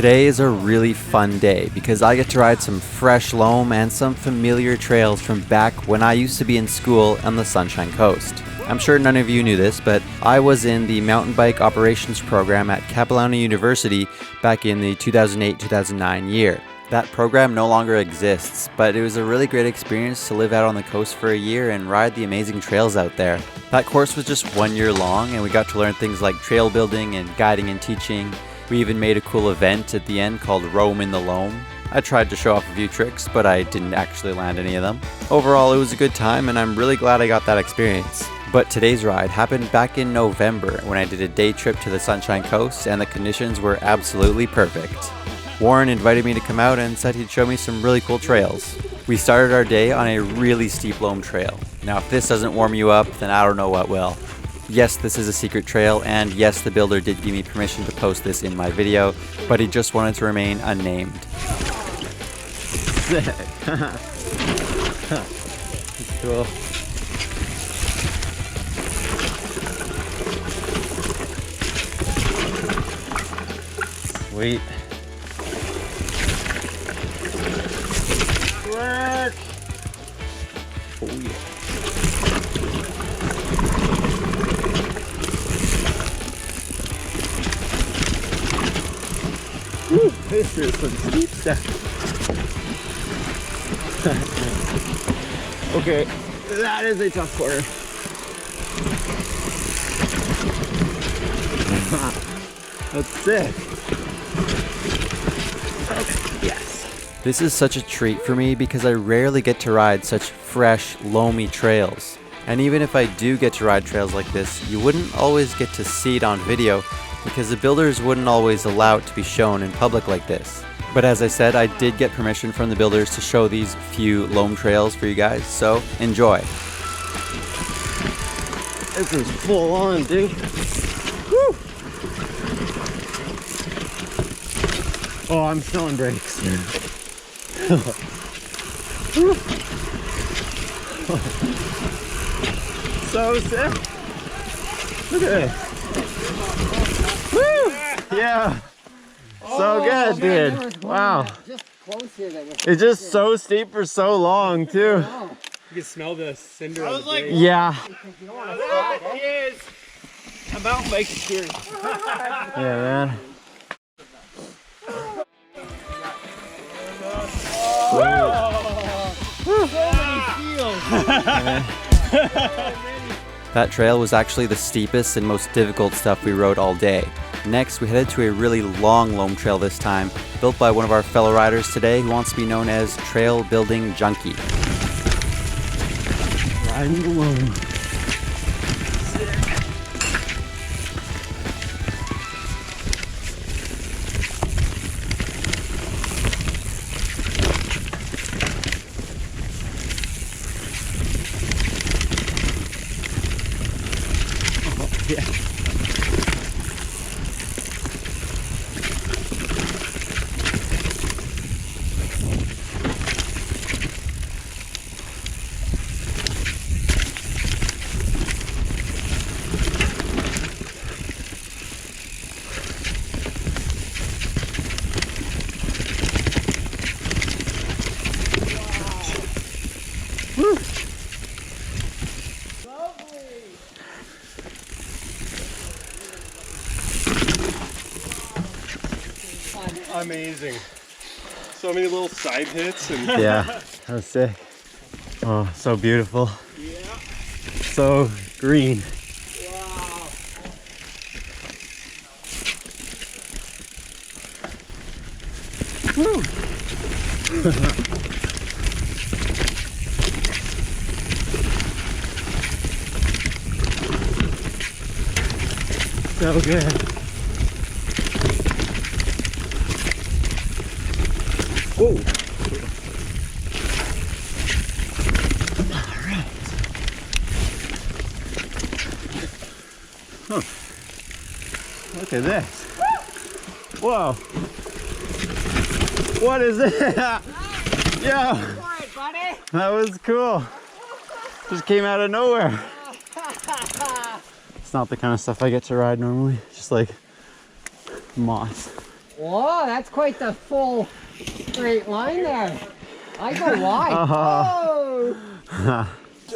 Today is a really fun day because I get to ride some fresh loam and some familiar trails from back when I used to be in school on the Sunshine Coast. I'm sure none of you knew this, but I was in the mountain bike operations program at Capilano University back in the 2008-2009 year. That program no longer exists, but it was a really great experience to live out on the coast for a year and ride the amazing trails out there. That course was just 1 year long and we got to learn things like trail building and guiding and teaching. We even made a cool event at the end called Roam in the Loam. I tried to show off a few tricks, but I didn't actually land any of them. Overall, it was a good time and I'm really glad I got that experience. But today's ride happened back in November when I did a day trip to the Sunshine Coast and the conditions were absolutely perfect. Warren invited me to come out and said he'd show me some really cool trails. We started our day on a really steep loam trail. Now if this doesn't warm you up, then I don't know what will. Yes, this is a secret trail, and yes, the builder did give me permission to post this in my video, but he just wanted to remain unnamed. Sick. That's cool. Sweet. Work. Oh yeah. Woo, this is some steep stuff. Okay, that is a tough corner. That's sick. Okay, yes. This is such a treat for me because I rarely get to ride such fresh, loamy trails. And even if I do get to ride trails like this, you wouldn't always get to see it on video because the builders wouldn't always allow it to be shown in public like this. But as I said, I did get permission from the builders to show these few loam trails for you guys, so enjoy. This is full on, dude. Woo! Oh, I'm smelling brakes. So sick. Look at this. Woo! Yeah. So good, dude. Wow. It's just so steep for so long, too. You can smell the cinder. I was like, yeah. He is a mountain bike experience. Yeah, man. That trail was actually the steepest and most difficult stuff we rode all day. Next, we headed to a really long loam trail this time, built by one of our fellow riders today who wants to be known as Trail Building Junkie. Riding the loam. Yeah. Woo. Amazing. So many little side hits and Yeah, that was sick. Oh, so beautiful. Yeah. So green. Wow. Woo. So good. Whoa. All right. Huh. Look at this. Whoa. What is that? Yeah. That was cool. Just came out of nowhere. It's not the kind of stuff I get to ride normally. Just like moss. Whoa, that's quite the full straight line there. I go wide. Oh!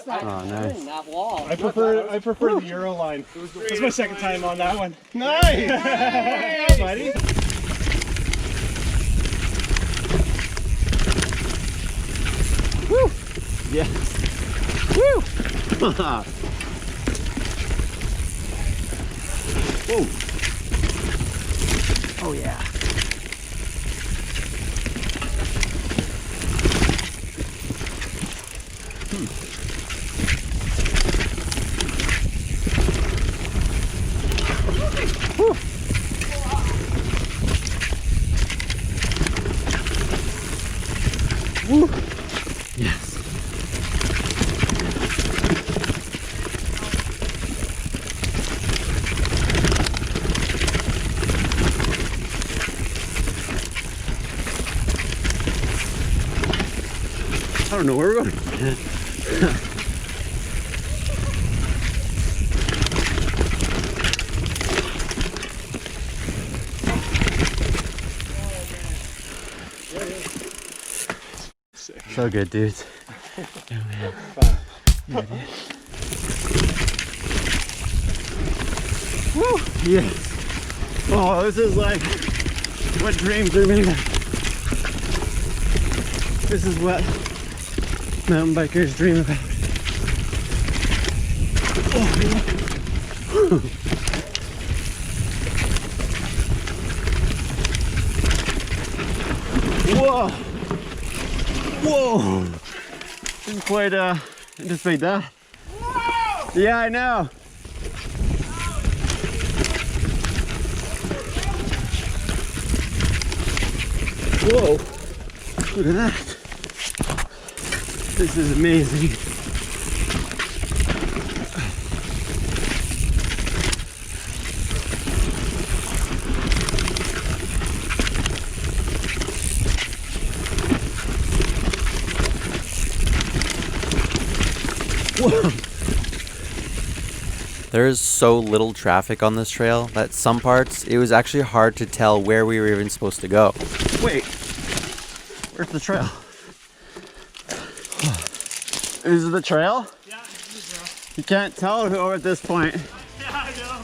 Nice. That wall. I prefer the Euro line. This is my second time on that one. Nice! Nice, buddy. Woo! Yes. Woo! Whoa. Oh yeah. Woo. Woo. Yes. I don't know where we're going. So good, dudes. Yeah, man. Yeah, dude. Woo! Yes. Oh, this is like what dreams are made of. This is what mountain bikers dream about. Oh, yeah. Whoa! Whoa! Didn't quite anticipate that. Whoa! Yeah, I know. Whoa! Look at that. This is amazing. Whoa. There is so little traffic on this trail that some parts it was actually hard to tell where we were even supposed to go. Wait, where's the trail? Is it the trail? Yeah, this is the trail. You can't tell who at this point. Yeah, I know.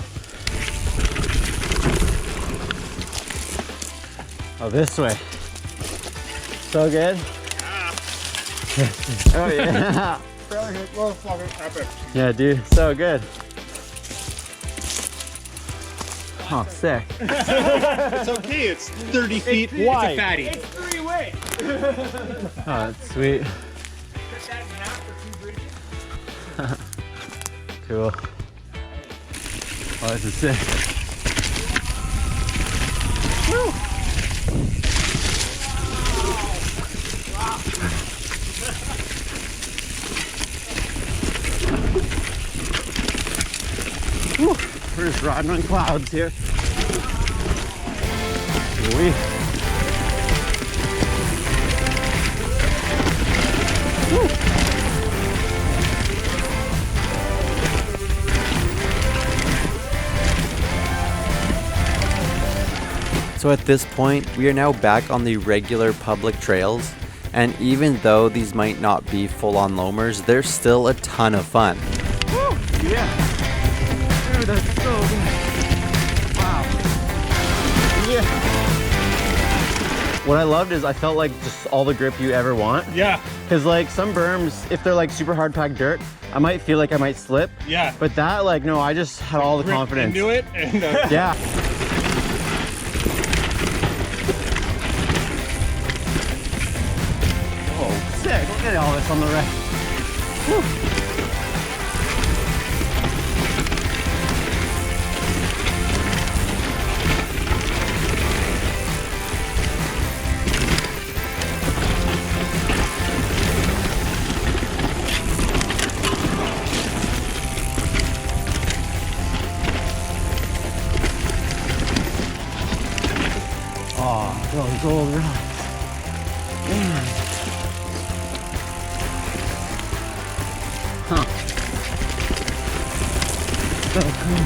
Oh, this way. So good? Yeah. Oh yeah. Motherfucker, epic. Yeah, dude, so good. Oh, sick. It's okay, it's 30 feet wide. It's a fatty. It's three-way. Oh, that's sweet. Cut that in half for 2 bridges. Cool. Oh, this is sick. Woo! Woo. We're just riding on clouds here. Wee. Woo. So at this point, we are now back on the regular public trails, and even though these might not be full-on loamers, they're still a ton of fun. Woo! Yeah! Dude, that's so good. Wow. Yeah. What I loved is I felt like just all the grip you ever want. Yeah. Cause like some berms, if they're like super hard packed dirt, I might feel like I might slip. Yeah. But that, like, no, I just had all the confidence. Into it and yeah. Oh, sick! Look at all this on the right. Woo. Those old rocks. Man. Huh. So cool.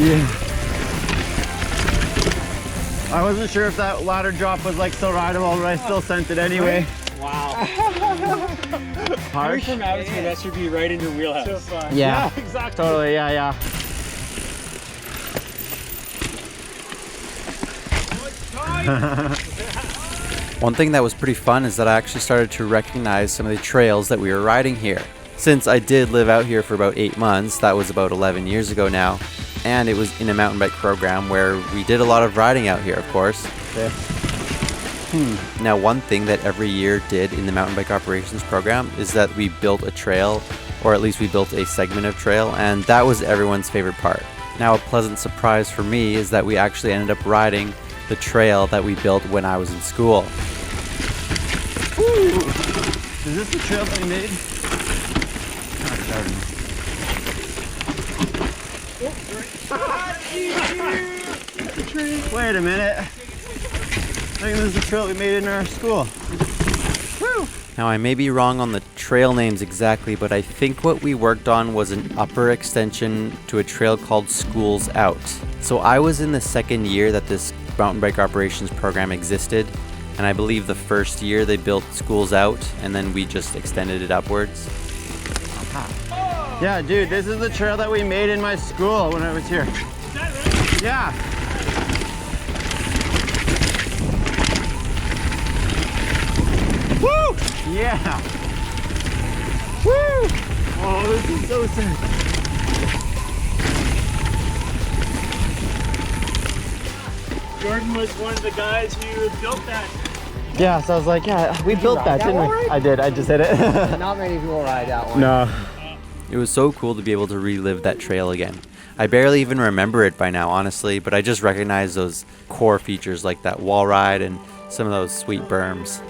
Yeah. I wasn't sure if that ladder drop was like still rideable, but I still sent it anyway. Wow. Harsh? From altitude, that should be right in your wheelhouse. So fun. Yeah, exactly. totally, yeah. One thing that was pretty fun is that I actually started to recognize some of the trails that we were riding here. Since I did live out here for about 8 months, that was about 11 years ago now, and it was in a mountain bike program where we did a lot of riding out here, of course. Okay. Now, one thing that every year did in the mountain bike operations program is that we built a trail, or at least we built a segment of trail, and that was everyone's favorite part. Now, a pleasant surprise for me is that we actually ended up riding the trail that we built when I was in school. Woo. Is this the trail that we made? Wait a minute. I think this is the trail we made in our school. Woo. Now, I may be wrong on the trail names exactly, but I think what we worked on was an upper extension to a trail called Schools Out. So I was in the second year that this mountain bike operations program existed, and I believe the first year they built Schools Out, and then we just extended it upwards. Yeah, dude, this is the trail that we made in my school when I was here. Is that right? Yeah. Woo! Yeah. Woo! Oh, this is so sick. Jordan was one of the guys who built that. Yeah, so I was like, yeah, we built that, didn't we? Right? I did, I just hit it. Not many people ride that one. No. It was so cool to be able to relive that trail again. I barely even remember it by now, honestly, but I just recognize those core features like that wall ride and some of those sweet berms.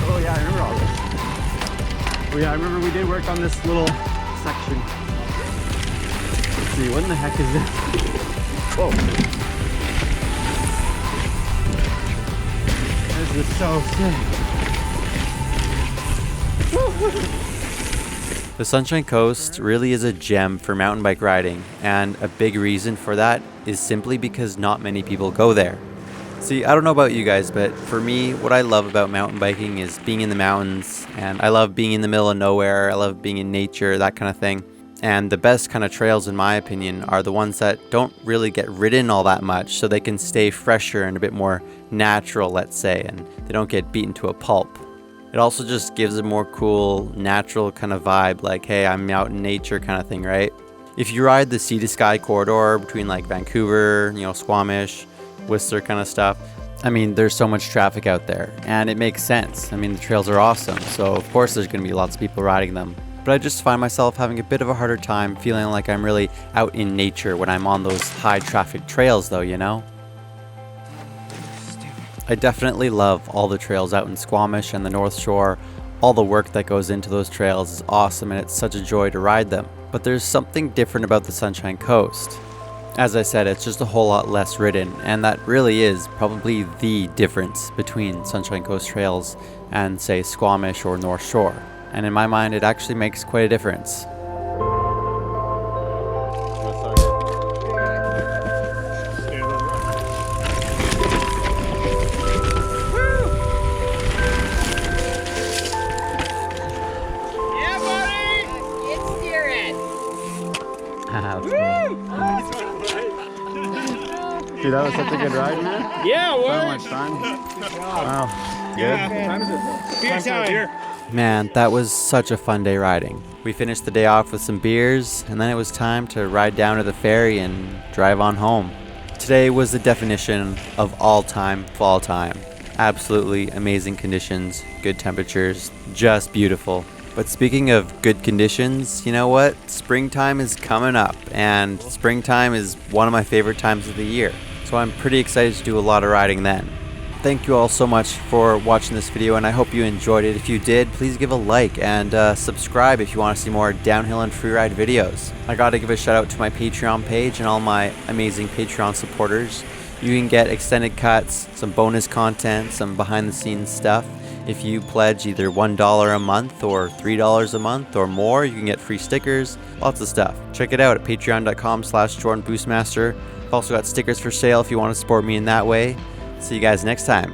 Oh yeah, I remember all this. Oh yeah, I remember we did work on this little section. Let's see, what in the heck is this? Whoa. This is so sick. The Sunshine Coast really is a gem for mountain bike riding, and a big reason for that is simply because not many people go there. See, I don't know about you guys, but for me, what I love about mountain biking is being in the mountains, and I love being in the middle of nowhere, I love being in nature, that kind of thing. And the best kind of trails, in my opinion, are the ones that don't really get ridden all that much, so they can stay fresher and a bit more natural, let's say, and they don't get beaten to a pulp. It also just gives a more cool, natural kind of vibe, like, hey, I'm out in nature kind of thing, right? If you ride the sea to sky corridor between like Vancouver, Squamish, Whistler kind of stuff, I mean, there's so much traffic out there, and it makes sense. I mean, the trails are awesome, so of course there's going to be lots of people riding them. But I just find myself having a bit of a harder time feeling like I'm really out in nature when I'm on those high traffic trails though, I definitely love all the trails out in Squamish and the North Shore. All the work that goes into those trails is awesome, and it's such a joy to ride them. But there's something different about the Sunshine Coast. As I said, it's just a whole lot less ridden, and that really is probably the difference between Sunshine Coast trails and, say, Squamish or North Shore. And in my mind, it actually makes quite a difference. Dude, that was such a good ride, man. Yeah, So what? much fun. Wow. Yeah. Time is it? Beer time. Man, that was such a fun day riding. We finished the day off with some beers, and then it was time to ride down to the ferry and drive on home. Today was the definition of all time, fall time. Absolutely amazing conditions, good temperatures, just beautiful. But speaking of good conditions, you know what? Springtime is coming up, and springtime is one of my favorite times of the year. So I'm pretty excited to do a lot of riding then. Thank you all so much for watching this video, and I hope you enjoyed it. If you did, please give a like and subscribe if you want to see more downhill and freeride videos. I gotta give a shout out to my Patreon page and all my amazing Patreon supporters. You can get extended cuts, some bonus content, some behind the scenes stuff. If you pledge either $1 a month or $3 a month or more, you can get free stickers, lots of stuff. Check it out at patreon.com/JordanBoostmaster. I've also got stickers for sale if you want to support me in that way. See you guys next time.